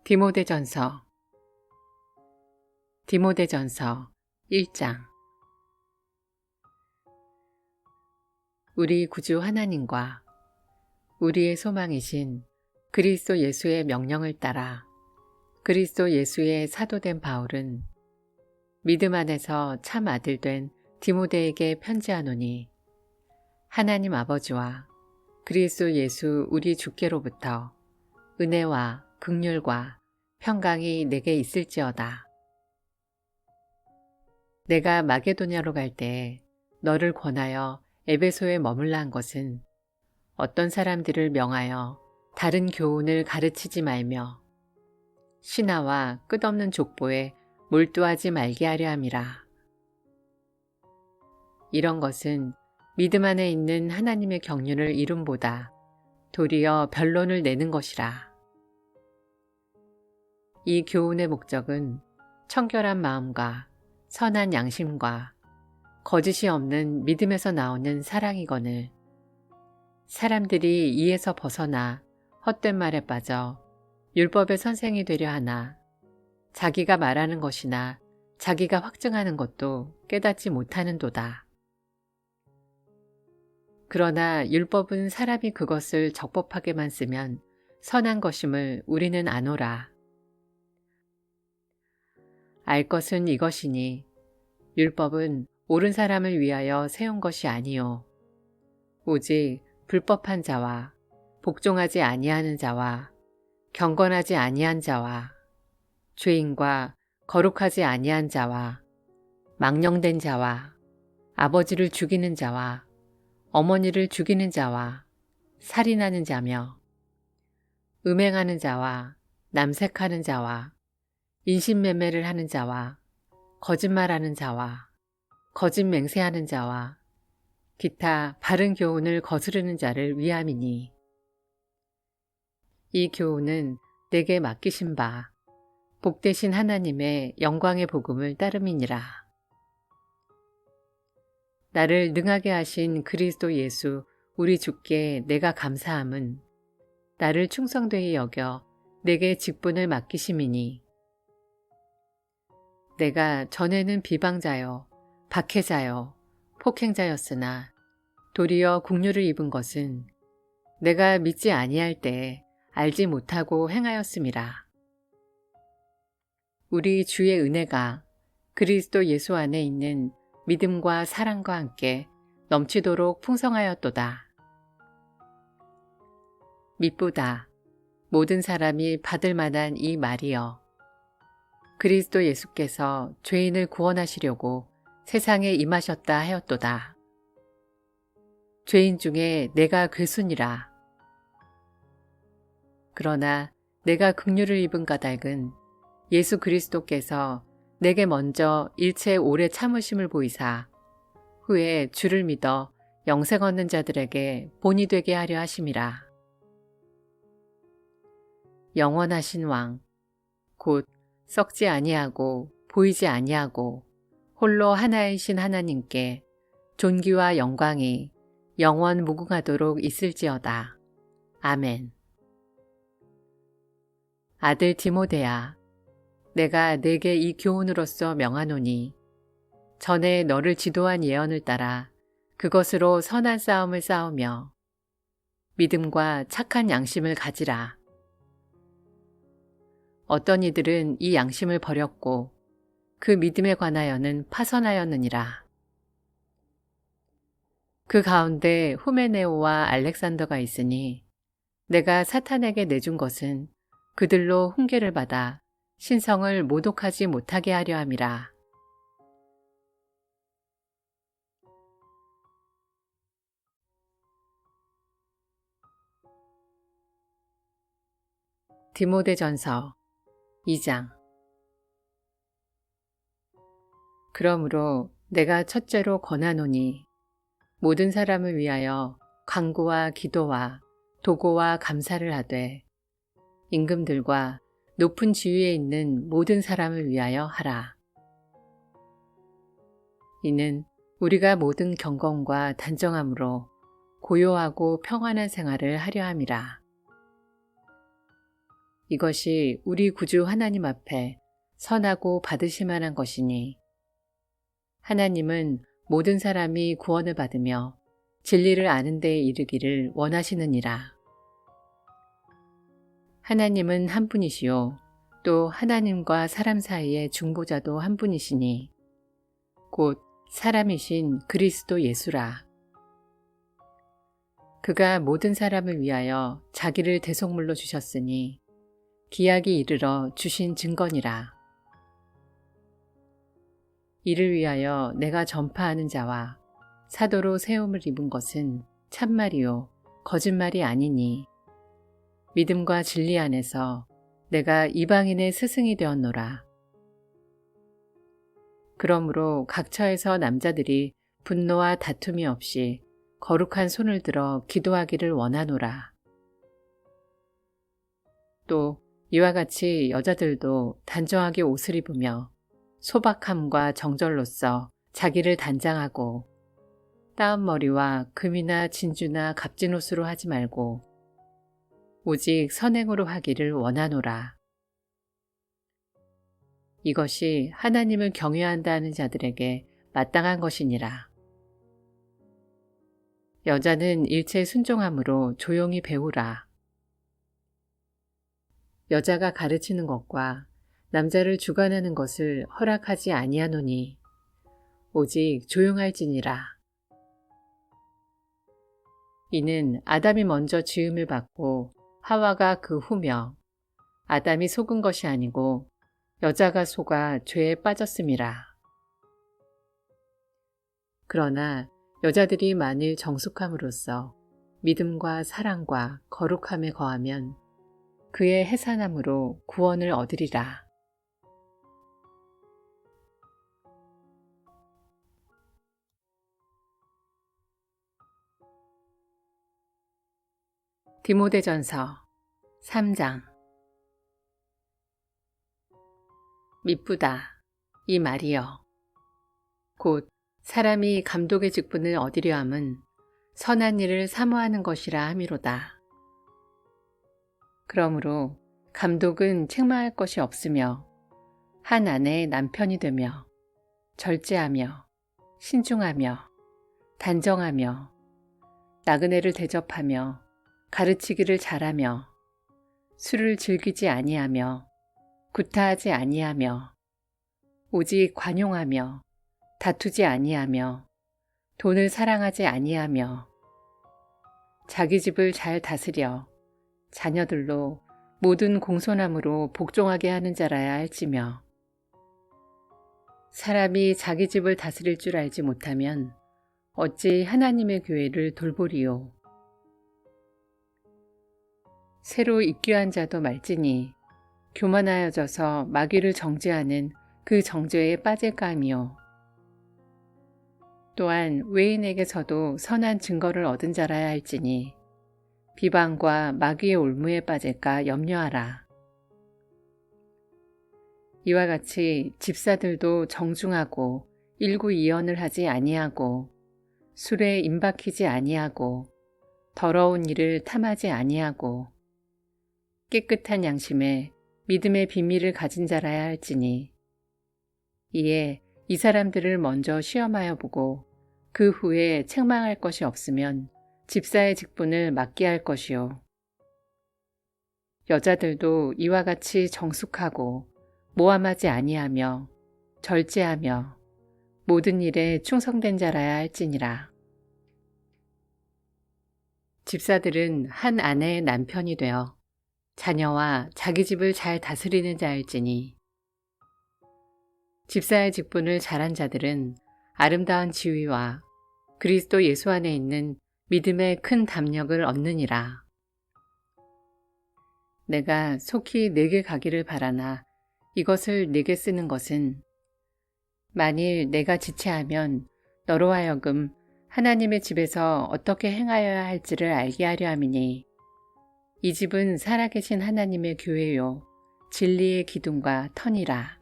디모데전서 1장. 우리 구주 하나님과 우리의 소망이신 그리스도 예수의 명령을 따라 그리스도 예수의 사도된 바울은 믿음 안에서 참 아들 된 디모데에게 편지하노니, 하나님 아버지와 그리스도 예수 우리 주께로부터 은혜와 긍휼과 평강이 내게 있을지어다. 내가 마게도냐로 갈 때에 너를 권하여 에베소에 머물라 한 것은 어떤 사람들을 명하여 다른 교훈을 가르치지 말며 신하와 끝없는 족보에 몰두하지 말게 하려 함이라. 이런 것은 믿음 안에 있는 하나님의 경륜을 이룸보다 도리어 변론을 내는 것이라. 이 교훈의 목적은 청결한 마음과 선한 양심과 거짓이 없는 믿음에서 나오는 사랑이거늘, 사람들이 이에서 벗어나 헛된 말에 빠져 율법의 선생이 되려 하나 자기가 말하는 것이나 자기가 확증하는 것도 깨닫지 못하는도다. 그러나 율법은 사람이 그것을 적법하게만 쓰면 선한 것임을 우리는 아노라. 알 것은 이것이니 율법은 옳은 사람을 위하여 세운 것이 아니요 오직 불법한 자와 복종하지 아니하는 자와 경건하지 아니한 자와 죄인과 거룩하지 아니한 자와 망령된 자와 아버지를 죽이는 자와 어머니를 죽이는 자와 살인하는 자며 음행하는 자와 남색하는 자와 인신매매를 하는 자와 거짓말하는 자와 거짓 맹세하는 자와 기타 바른 교훈을 거스르는 자를 위함이니, 이 교훈은 내게 맡기신 바 복되신 하나님의 영광의 복음을 따름이니라. 나를 능하게 하신 그리스도 예수 우리 주께 내가 감사함은 나를 충성되이 여겨 내게 직분을 맡기심이니, 내가 전에는 비방자요 박해자요 폭행자였으나 도리어 국류를 입은 것은 내가 믿지 아니할 때에 알지 못하고 행하였음이라. 우리 주의 은혜가 그리스도 예수 안에 있는 믿음과 사랑과 함께 넘치도록 풍성하였도다. 미쁘다 모든 사람이 받을 만한 이 말이여, 그리스도 예수께서 죄인을 구원하시려고 세상에 임하셨다 하였도다. 죄인 중에 내가 괴순이라. 그러나 내가 긍휼을 입은 까닭은 예수 그리스도께서 내게 먼저 일체 오래 참으심을 보이사 후에 주를 믿어 영생 얻는 자들에게 본이 되게 하려 하심이라. 영원하신 왕 곧 썩지 아니하고 보이지 아니하고 홀로 하나이신 하나님께 존귀와 영광이 영원 무궁하도록 있을지어다. 아멘. 아들 디모데야, 내가 네게 이 교훈으로써 명하노니, 전에 너를 지도한 예언을 따라 그것으로 선한 싸움을 싸우며 믿음과 착한 양심을 가지라. 어떤 이들은 이 양심을 버렸고 그 믿음에 관하여는 파선하였느니라. 그 가운데 후메네오와 알렉산더가 있으니 내가 사탄에게 내준 것은 그들로 훈계를 받아 신성을 모독하지 못하게 하려 함이라. 디모데전서 2장. 그러므로 내가 첫째로 권하노니, 모든 사람을 위하여 간구와 기도와 도고와 감사를 하되 임금들과 높은 지위에 있는 모든 사람을 위하여 하라. 이는 우리가 모든 경건과 단정함으로 고요하고 평안한 생활을 하려 함이라. 이것이 우리 구주 하나님 앞에 선하고 받으실 만한 것이니 하나님은 모든 사람이 구원을 받으며 진리를 아는 데에 이르기를 원하시느니라. 하나님은 한 분이시요 또 하나님과 사람 사이의 중보자도 한 분이시니 곧 사람이신 그리스도 예수라. 그가 모든 사람을 위하여 자기를 대속물로 주셨으니 기약이 이르러 주신 증거니라. 이를 위하여 내가 전파하는 자와 사도로 세움을 입은 것은 참말이요 거짓말이 아니니 믿음과 진리 안에서 내가 이방인의 스승이 되었노라. 그러므로 각처에서 남자들이 분노와 다툼이 없이 거룩한 손을 들어 기도하기를 원하노라. 또 이와 같이 여자들도 단정하게 옷을 입으며 소박함과 정절로써 자기를 단장하고 따은 머리와 금이나 진주나 값진 옷으로 하지 말고 오직 선행으로 하기를 원하노라. 이것이 하나님을 경외한다 하는 자들에게 마땅한 것이니라. 여자는 일체 순종함으로 조용히 배우라. 여자가 가르치는 것과 남자를 주관하는 것을 허락하지 아니하노니 오직 조용할지니라. 이는 아담이 먼저 지음을 받고 하와가 그 후며 아담이 속은 것이 아니고 여자가 속아 죄에 빠졌음이라. 그러나 여자들이 만일 정숙함으로써 믿음과 사랑과 거룩함에 거하면 그의 해산함으로 구원을 얻으리라. 디모데전서 3장. 미쁘다 이 말이여. 곧 사람이 감독의 직분을 얻으려 함은 선한 일을 사모하는 것이라 함이로다. 그러므로 감독은 책망할 것이 없으며 한 아내의 남편이 되며 절제하며 신중하며 단정하며 나그네를 대접하며 가르치기를 잘하며 술을 즐기지 아니하며 구타하지 아니하며 오직 관용하며 다투지 아니하며 돈을 사랑하지 아니하며 자기 집을 잘 다스려 자녀들로 모든 공손함으로 복종하게 하는 자라야 할지며 사람이 자기 집을 다스릴 줄 알지 못하면 어찌 하나님의 교회를 돌보리요. 새로 입교한 자도 말지니 교만하여져서 마귀를 정죄하는 그 정죄에 빠질까 하며 또한 외인에게서도 선한 증거를 얻은 자라야 할지니 비방과 마귀의 올무에 빠질까 염려하라. 이와 같이 집사들도 정중하고 일구이연을 하지 아니하고 술에 임박히지 아니하고 더러운 일을 탐하지 아니하고 깨끗한 양심에 믿음의 비밀을 가진 자라야 할지니 이에 이 사람들을 먼저 시험하여 보고 그 후에 책망할 것이 없으면 집사의 직분을 맡게 할 것이요. 여자들도 이와 같이 정숙하고 모함하지 아니하며 절제하며 모든 일에 충성된 자라야 할지니라. 집사들은 한 아내의 남편이 되어 자녀와 자기 집을 잘 다스리는 자일지니 집사의 직분을 잘한 자들은 아름다운 지위와 그리스도 예수 안에 있는 믿음의 큰 담력을 얻느니라. 내가 속히 네게 가기를 바라나 이것을 네게 쓰는 것은 만일 내가 지체하면 너로 하여금 하나님의 집에서 어떻게 행하여야 할지를 알게 하려 함이니 이 집은 살아계신 하나님의 교회요 진리의 기둥과 터니라.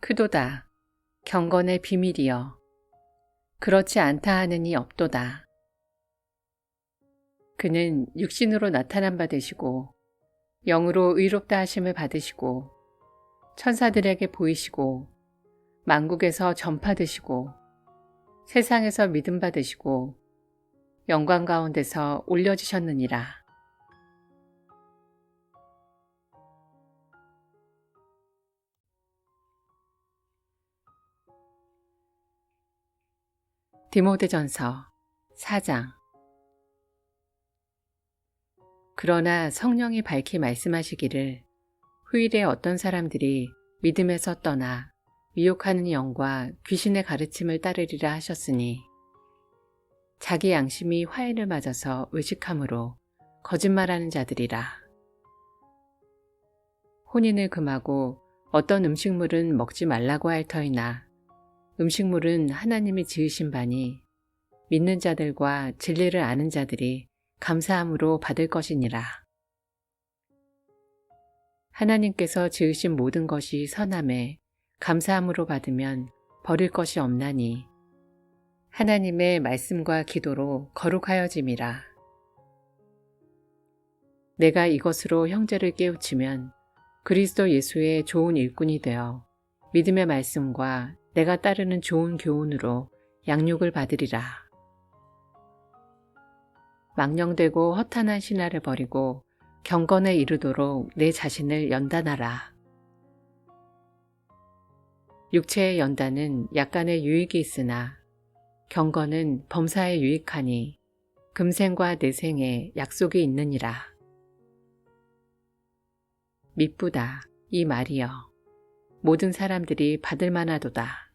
크도다 경건의 비밀이여 그렇지 않다 하는 이 없도다. 그는 육신으로 나타난 바 되시고 영으로 의롭다 하심을 받으시고 천사들에게 보이시고 만국에서 전파되시고 세상에서 믿음 받으시고 영광 가운데서 올려지셨느니라. 디모데전서 4장. 그러나 성령이 밝히 말씀하시기를 후일에 어떤 사람들이 믿음에서 떠나 미혹하는 영과 귀신의 가르침을 따르리라 하셨으니 자기 양심이 화해를 맞아서 의식함으로 거짓말하는 자들이라. 혼인을 금하고 어떤 음식물은 먹지 말라고 할 터이나 음식물은 하나님이 지으신 바니 믿는 자들과 진리를 아는 자들이 감사함으로 받을 것이니라. 하나님께서 지으신 모든 것이 선함에 감사함으로 받으면 버릴 것이 없나니 하나님의 말씀과 기도로 거룩하여짐이라. 내가 이것으로 형제를 깨우치면 그리스도 예수의 좋은 일꾼이 되어 믿음의 말씀과 내가 따르는 좋은 교훈으로 양육을 받으리라. 망령되고 허탄한 신화를 버리고 경건에 이르도록 내 자신을 연단하라. 육체의 연단은 약간의 유익이 있으나 경건은 범사에 유익하니 금생과 내생에 약속이 있느니라. 미쁘다 이 말이여 모든 사람들이 받을 만하도다.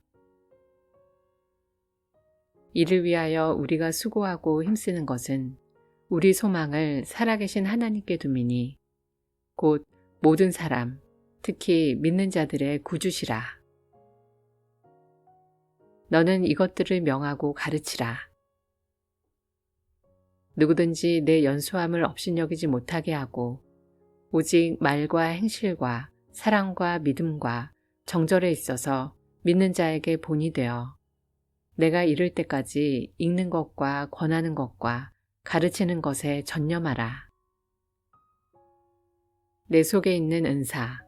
이를 위하여 우리가 수고하고 힘쓰는 것은 우리 소망을 살아계신 하나님께 두미니 곧 모든 사람 특히 믿는 자들의 구주시라. 너는 이것들을 명하고 가르치라. 누구든지 내 연소함을 업신여기지 못하게 하고 오직 말과 행실과 사랑과 믿음과 정절에 있어서 믿는 자에게 본이 되어 내가 이를 때까지 읽는 것과 권하는 것과 가르치는 것에 전념하라. 내 속에 있는 은사,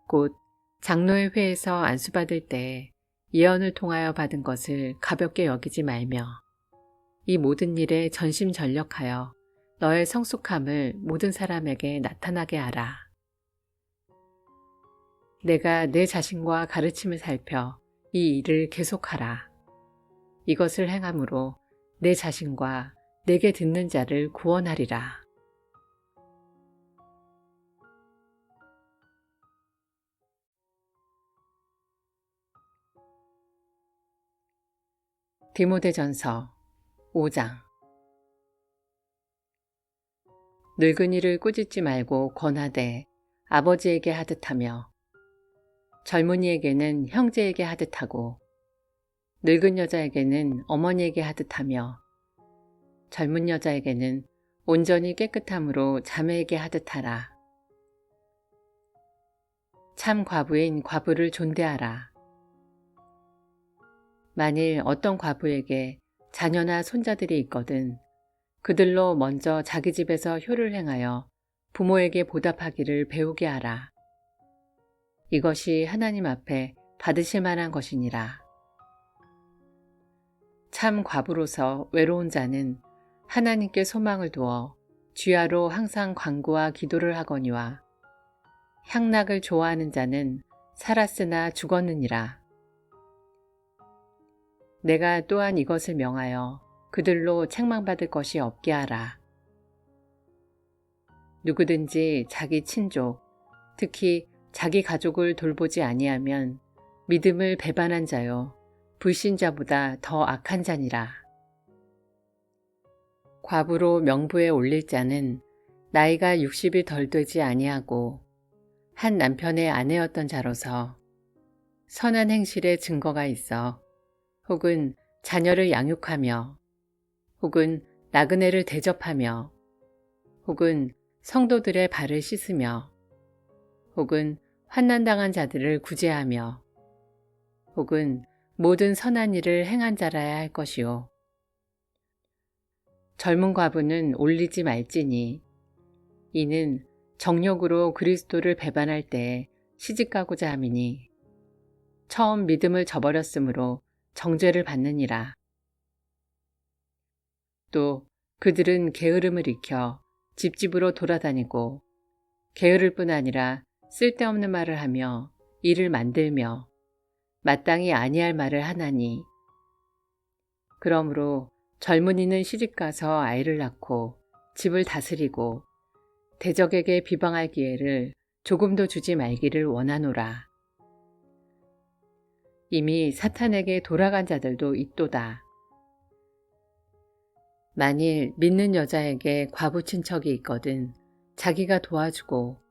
곧 장로의 회에서 안수받을 때 예언을 통하여 받은 것을 가볍게 여기지 말며 이 모든 일에 전심전력하여 너의 성숙함을 모든 사람에게 나타나게 하라. 내가 내 자신과 가르침을 살펴 이 일을 계속하라. 이것을 행함으로 내 자신과 내게 듣는 자를 구원하리라. 디모데전서 5장. 늙은이를 꾸짖지 말고 권하되 아버지에게 하듯하며 젊은이에게는 형제에게 하듯하고 늙은 여자에게는 어머니에게 하듯하며 젊은 여자에게는 온전히 깨끗함으로 자매에게 하듯하라. 참 과부인 과부를 존대하라. 만일 어떤 과부에게 자녀나 손자들이 있거든 그들로 먼저 자기 집에서 효를 행하여 부모에게 보답하기를 배우게 하라. 이것이 하나님 앞에 받으실 만한 것이니라. 참 과부로서 외로운 자는 하나님께 소망을 두어 주야로 항상 간구와 기도를 하거니와 향락을 좋아하는 자는 살았으나 죽었느니라. 내가 또한 이것을 명하여 그들로 책망받을 것이 없게 하라. 누구든지 자기 친족, 특히 자기 가족을 돌보지 아니하면 믿음을 배반한 자요 불신자보다 더 악한 자니라. 과부로 명부에 올릴 자는 나이가 60이 덜 되지 아니하고 한 남편의 아내였던 자로서 선한 행실의 증거가 있어 혹은 자녀를 양육하며 혹은 나그네를 대접하며 혹은 성도들의 발을 씻으며 혹은 환난당한 자들을 구제하며 혹은 모든 선한 일을 행한 자라야 할 것이요. 젊은 과부는 올리지 말지니 이는 정욕으로 그리스도를 배반할 때 시집가고자 함이니 처음 믿음을 저버렸으므로 정죄를 받느니라. 또 그들은 게으름을 익혀 집집으로 돌아다니고 게으를 뿐 아니라 쓸데없는 말을 하며 일을 만들며 마땅히 아니할 말을 하나니 그러므로 젊은이는 시집가서 아이를 낳고 집을 다스리고 대적에게 비방할 기회를 조금도 주지 말기를 원하노라. 이미 사탄에게 돌아간 자들도 있도다. 만일 믿는 여자에게 과부 친척이 있거든 자기가 도와주고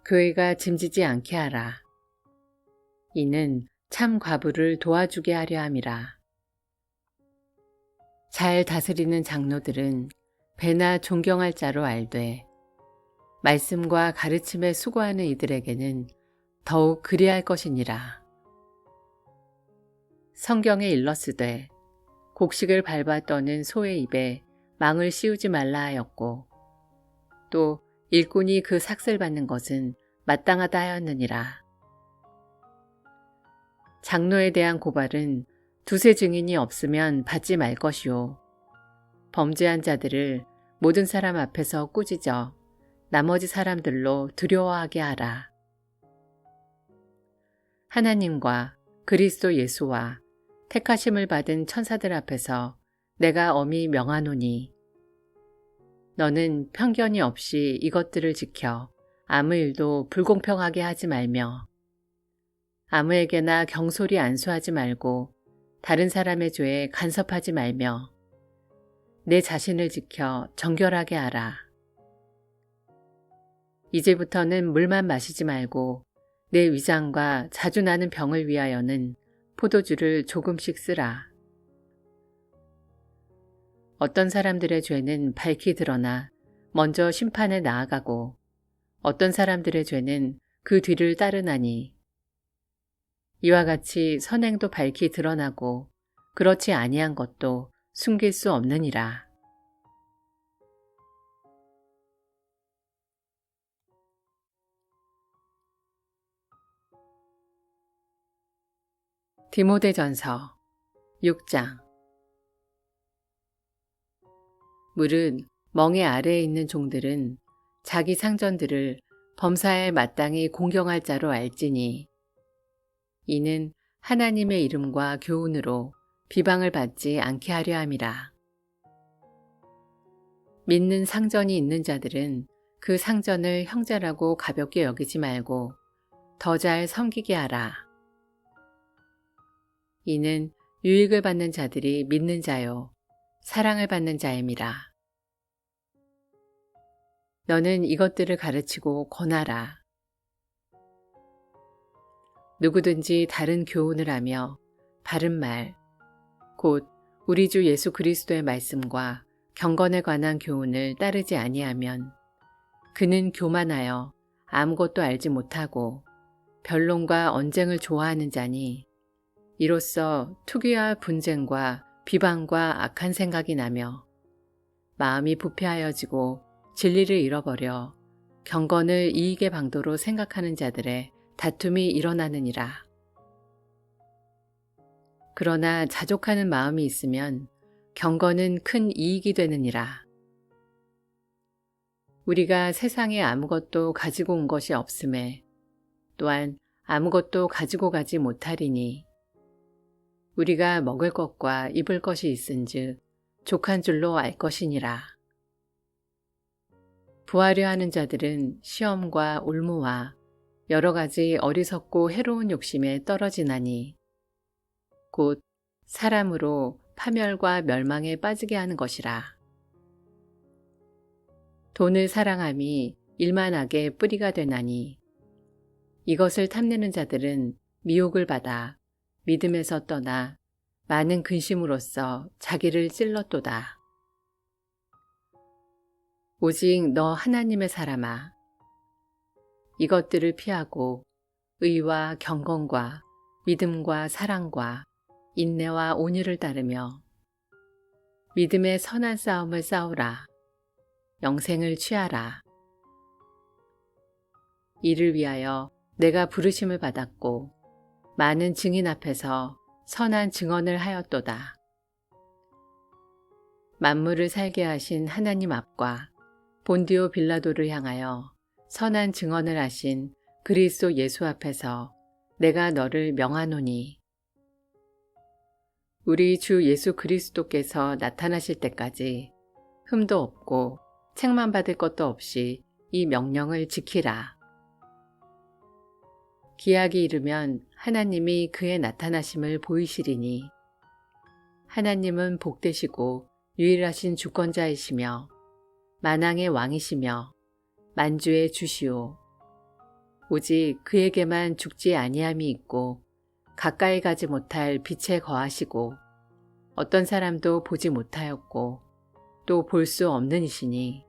교회가 짐지지 않게 하라. 이는 참 과부를 도와주게 하려 함이라. 잘 다스리는 장로들은 배나 존경할 자로 알되 말씀과 가르침에 수고하는 이들에게는 더욱 그리할 것이니라. 성경에 일렀으되 곡식을 밟아 떠는 소의 입에 망을 씌우지 말라 하였고 또 일꾼이 그 삭슬 받는 것은 마땅하다 하였느니라. 장로에 대한 고발은 두세 증인이 없으면 받지 말 것이요 범죄한 자들을 모든 사람 앞에서 꾸짖어 나머지 사람들로 두려워하게 하라. 하나님과 그리스도 예수와 택하심을 받은 천사들 앞에서 내가 엄히 명하노니 너는 편견이 없이 이것들을 지켜 아무 일도 불공평하게 하지 말며 아무에게나 경솔히 안수하지 말고 다른 사람의 죄에 간섭하지 말며 내 자신을 지켜 정결하게 하라. 이제부터는 물만 마시지 말고 내 위장과 자주 나는 병을 위하여는 포도주를 조금씩 쓰라. 어떤 사람들의 죄는 밝히 드러나 먼저 심판에 나아가고 어떤 사람들의 죄는 그 뒤를 따르나니 이와 같이 선행도 밝히 드러나고 그렇지 아니한 것도 숨길 수 없느니라. 디모데전서 6장. 무릇 멍에 아래에 있는 종들은 자기 상전들을 범사에 마땅히 공경할 자로 알지니 이는 하나님의 이름과 교훈으로 비방을 받지 않게 하려 함이라. 믿는 상전이 있는 자들은 그 상전을 형제라고 가볍게 여기지 말고 더 잘 섬기게 하라. 이는 유익을 받는 자들이 믿는 자요 사랑을 받는 자임이라. 너는 이것들을 가르치고 권하라. 누구든지 다른 교훈을 하며 바른 말, 곧 우리 주 예수 그리스도의 말씀과 경건에 관한 교훈을 따르지 아니하면 그는 교만하여 아무것도 알지 못하고 변론과 언쟁을 좋아하는 자니 이로써 투기와 분쟁과 비방과 악한 생각이 나며 마음이 부패하여지고 진리를 잃어버려 경건을 이익의 방도로 생각하는 자들의 다툼이 일어나느니라. 그러나 자족하는 마음이 있으면 경건은 큰 이익이 되느니라. 우리가 세상에 아무것도 가지고 온 것이 없음에 또한 아무것도 가지고 가지 못하리니 우리가 먹을 것과 입을 것이 있은즉 족한 줄로 알 것이니라. 부하려 하는 자들은 시험과 올무와 여러 가지 어리석고 해로운 욕심에 떨어지나니 곧 사람으로 파멸과 멸망에 빠지게 하는 것이라. 돈을 사랑함이 일만하게 뿌리가 되나니 이것을 탐내는 자들은 미혹을 받아 믿음에서 떠나 많은 근심으로써 자기를 찔렀도다. 오직 너 하나님의 사람아, 이것들을 피하고 의와 경건과 믿음과 사랑과 인내와 온유를 따르며 믿음의 선한 싸움을 싸우라. 영생을 취하라. 이를 위하여 내가 부르심을 받았고 많은 증인 앞에서 선한 증언을 하였도다. 만물을 살게 하신 하나님 앞과 본디오 빌라도를 향하여 선한 증언을 하신 그리스도 예수 앞에서 내가 너를 명하노니 우리 주 예수 그리스도께서 나타나실 때까지 흠도 없고 책만 받을 것도 없이 이 명령을 지키라. 기약이 이르면 하나님이 그의 나타나심을 보이시리니 하나님은 복되시고 유일하신 주권자이시며 만왕의 왕이시며 만주의 주시오. 오직 그에게만 죽지 아니함이 있고 가까이 가지 못할 빛에 거하시고 어떤 사람도 보지 못하였고 또 볼 수 없는 이시니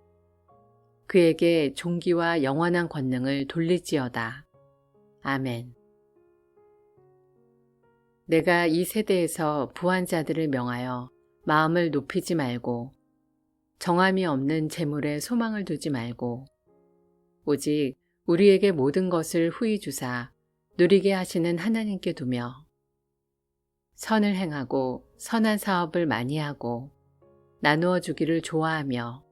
그에게 존귀와 영원한 권능을 돌릴지어다. 아멘. 내가 이 세대에서 부한 자들을 명하여 마음을 높이지 말고 정함이 없는 재물에 소망을 두지 말고 오직 우리에게 모든 것을 후히 주사 누리게 하시는 하나님께 두며 선을 행하고 선한 사업을 많이 하고 나누어 주기를 좋아하며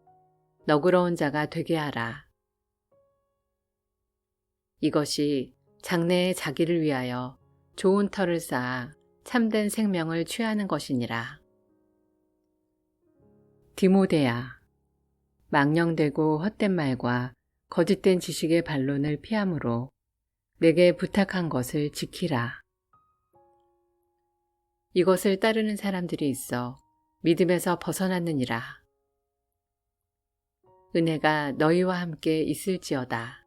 너그러운 자가 되게 하라. 이것이 장래에 자기를 위하여 좋은 터를 쌓아 참된 생명을 취하는 것이니라. 디모데야, 망령되고 헛된 말과 거짓된 지식의 반론을 피함으로 내게 부탁한 것을 지키라. 이것을 따르는 사람들이 있어 믿음에서 벗어났느니라. 은혜가 너희와 함께 있을지어다.